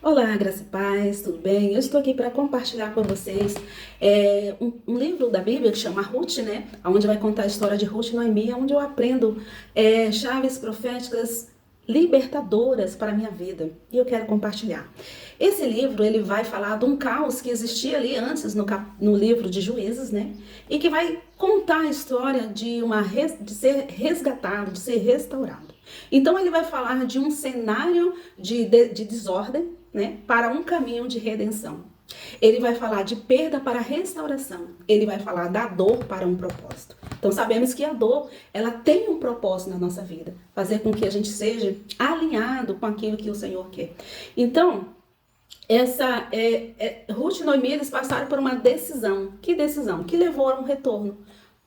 Olá, graça e paz, tudo bem? Eu estou aqui para compartilhar com vocês um livro da Bíblia que chama Ruth, né? Onde vai contar a história de Ruth e Noemi, onde eu aprendo chaves proféticas libertadoras para a minha vida. E eu quero compartilhar. Esse livro, ele vai falar de um caos que existia ali antes no livro de Juízes, né? E que vai contar a história de ser resgatado, de ser restaurado. Então ele vai falar de um cenário de desordem, né, para um caminho de redenção. Ele vai falar de perda para restauração. Ele vai falar da dor para um propósito. Então sabemos que a dor, ela tem um propósito na nossa vida, fazer com que a gente seja alinhado com aquilo que o Senhor quer. Então, Ruth e Noemi, eles passaram por uma decisão. Que decisão? Que levou a um retorno,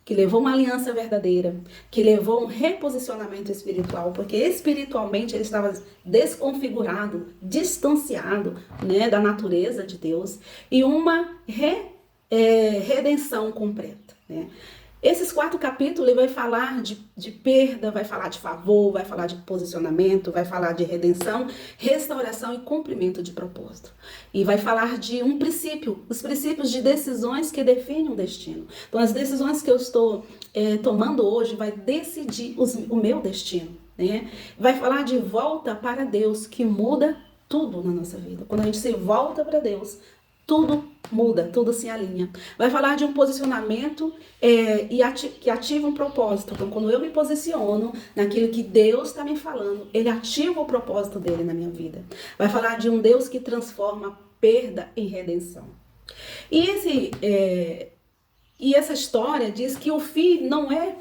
que levou uma aliança verdadeira, que levou um reposicionamento espiritual, porque espiritualmente ele estava desconfigurado, distanciado, né, da natureza de Deus, e uma redenção completa, né? Esses 4 capítulos ele vai falar de perda, vai falar de favor, vai falar de posicionamento, vai falar de redenção, restauração e cumprimento de propósito. E vai falar de um princípio, os princípios de decisões que definem o destino. Então as decisões que eu estou tomando hoje vai decidir o meu destino, né? Vai falar de volta para Deus, que muda tudo na nossa vida. Quando a gente se volta para Deus, tudo muda, tudo se alinha. Vai falar de um posicionamento que ativa um propósito. Então, quando eu me posiciono naquilo que Deus está me falando, Ele ativa o propósito dele na minha vida. Vai falar de um Deus que transforma perda em redenção. E essa história diz que o fim não é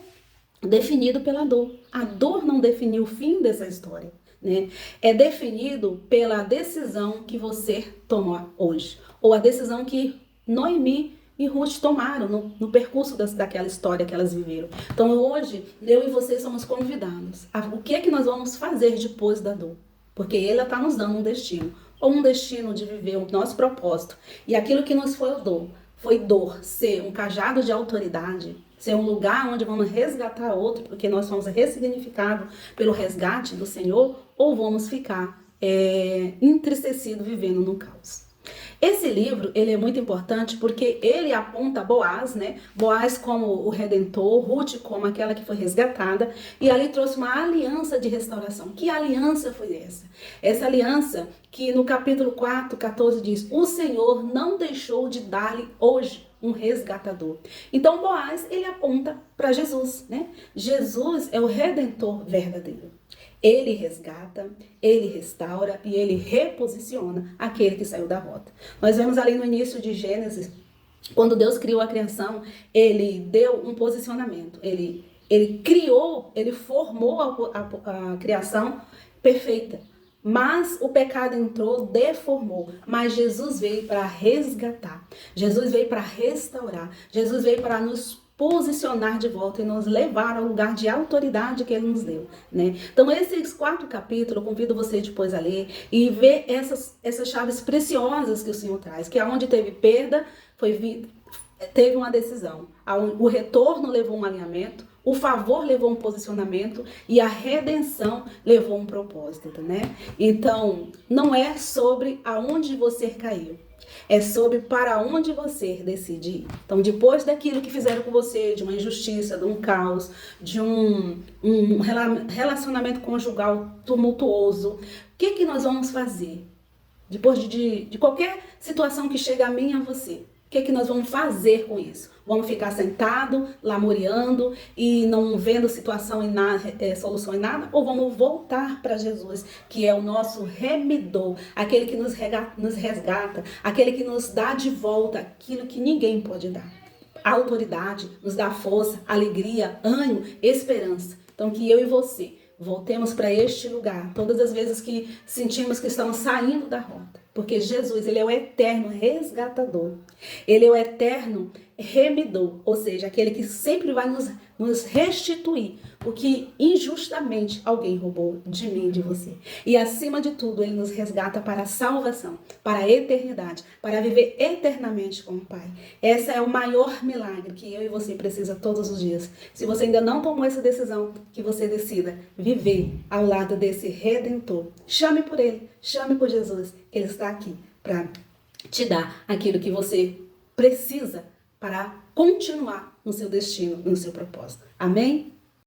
definido pela dor. A dor não definiu o fim dessa história, né? É definido pela decisão que você tomou hoje, ou a decisão que Noemi e Ruth tomaram no percurso daquela história que elas viveram. Então hoje, eu e você somos convidados o que é que nós vamos fazer depois da dor, porque Ele está nos dando um destino, ou um destino de viver o nosso propósito, e aquilo que nos foi dor, ser um cajado de autoridade, ser um lugar onde vamos resgatar outro, porque nós somos ressignificados pelo resgate do Senhor, ou vamos ficar entristecidos vivendo no caos. Esse livro, ele é muito importante porque ele aponta Boaz, né? Boaz como o redentor, Ruth como aquela que foi resgatada, e ali trouxe uma aliança de restauração. Que aliança foi essa? Essa aliança que no capítulo 4, 14 diz: o Senhor não deixou de dar-lhe hoje um resgatador. Então Boaz, ele aponta para Jesus, né? Jesus é o redentor verdadeiro. Ele resgata, ele restaura e ele reposiciona aquele que saiu da rota. Nós vemos ali no início de Gênesis, quando Deus criou a criação, ele deu um posicionamento. Ele criou, ele formou a criação perfeita. Mas o pecado entrou, deformou. Mas Jesus veio para resgatar. Jesus veio para restaurar. Jesus veio para nos posicionar de volta e nos levar ao lugar de autoridade que Ele nos deu, né? Então esses 4 capítulos, eu convido você depois a ler e ver essas chaves preciosas que o Senhor traz, que aonde teve perda, teve uma decisão. O retorno levou um alinhamento, o favor levou um posicionamento e a redenção levou um propósito, né? Então, não é sobre aonde você caiu, é sobre para onde você decide ir. Então, depois daquilo que fizeram com você, de uma injustiça, de um caos, de um relacionamento conjugal tumultuoso, o que nós vamos fazer? Depois de qualquer situação que chega a mim e a você, o que nós vamos fazer com isso? Vamos ficar sentado, lamuriando e não vendo situação em nada, solução em nada? Ou vamos voltar para Jesus, que é o nosso remidor, aquele que nos resgata, aquele que nos dá de volta aquilo que ninguém pode dar? A autoridade nos dá força, alegria, ânimo, esperança. Então que eu e você voltemos para este lugar todas as vezes que sentimos que estamos saindo da rota. Porque Jesus, ele é o eterno resgatador. Ele é o eterno remidor, ou seja, aquele que sempre vai nos nos restituir o que injustamente alguém roubou de mim e de você. E acima de tudo, ele nos resgata para a salvação, para a eternidade, para viver eternamente com o Pai. Esse é o maior milagre que eu e você precisa todos os dias. Se você ainda não tomou essa decisão, que você decida viver ao lado desse Redentor. Chame por ele, chame por Jesus, que ele está aqui para te dar aquilo que você precisa para continuar no seu destino, no seu propósito. Amém?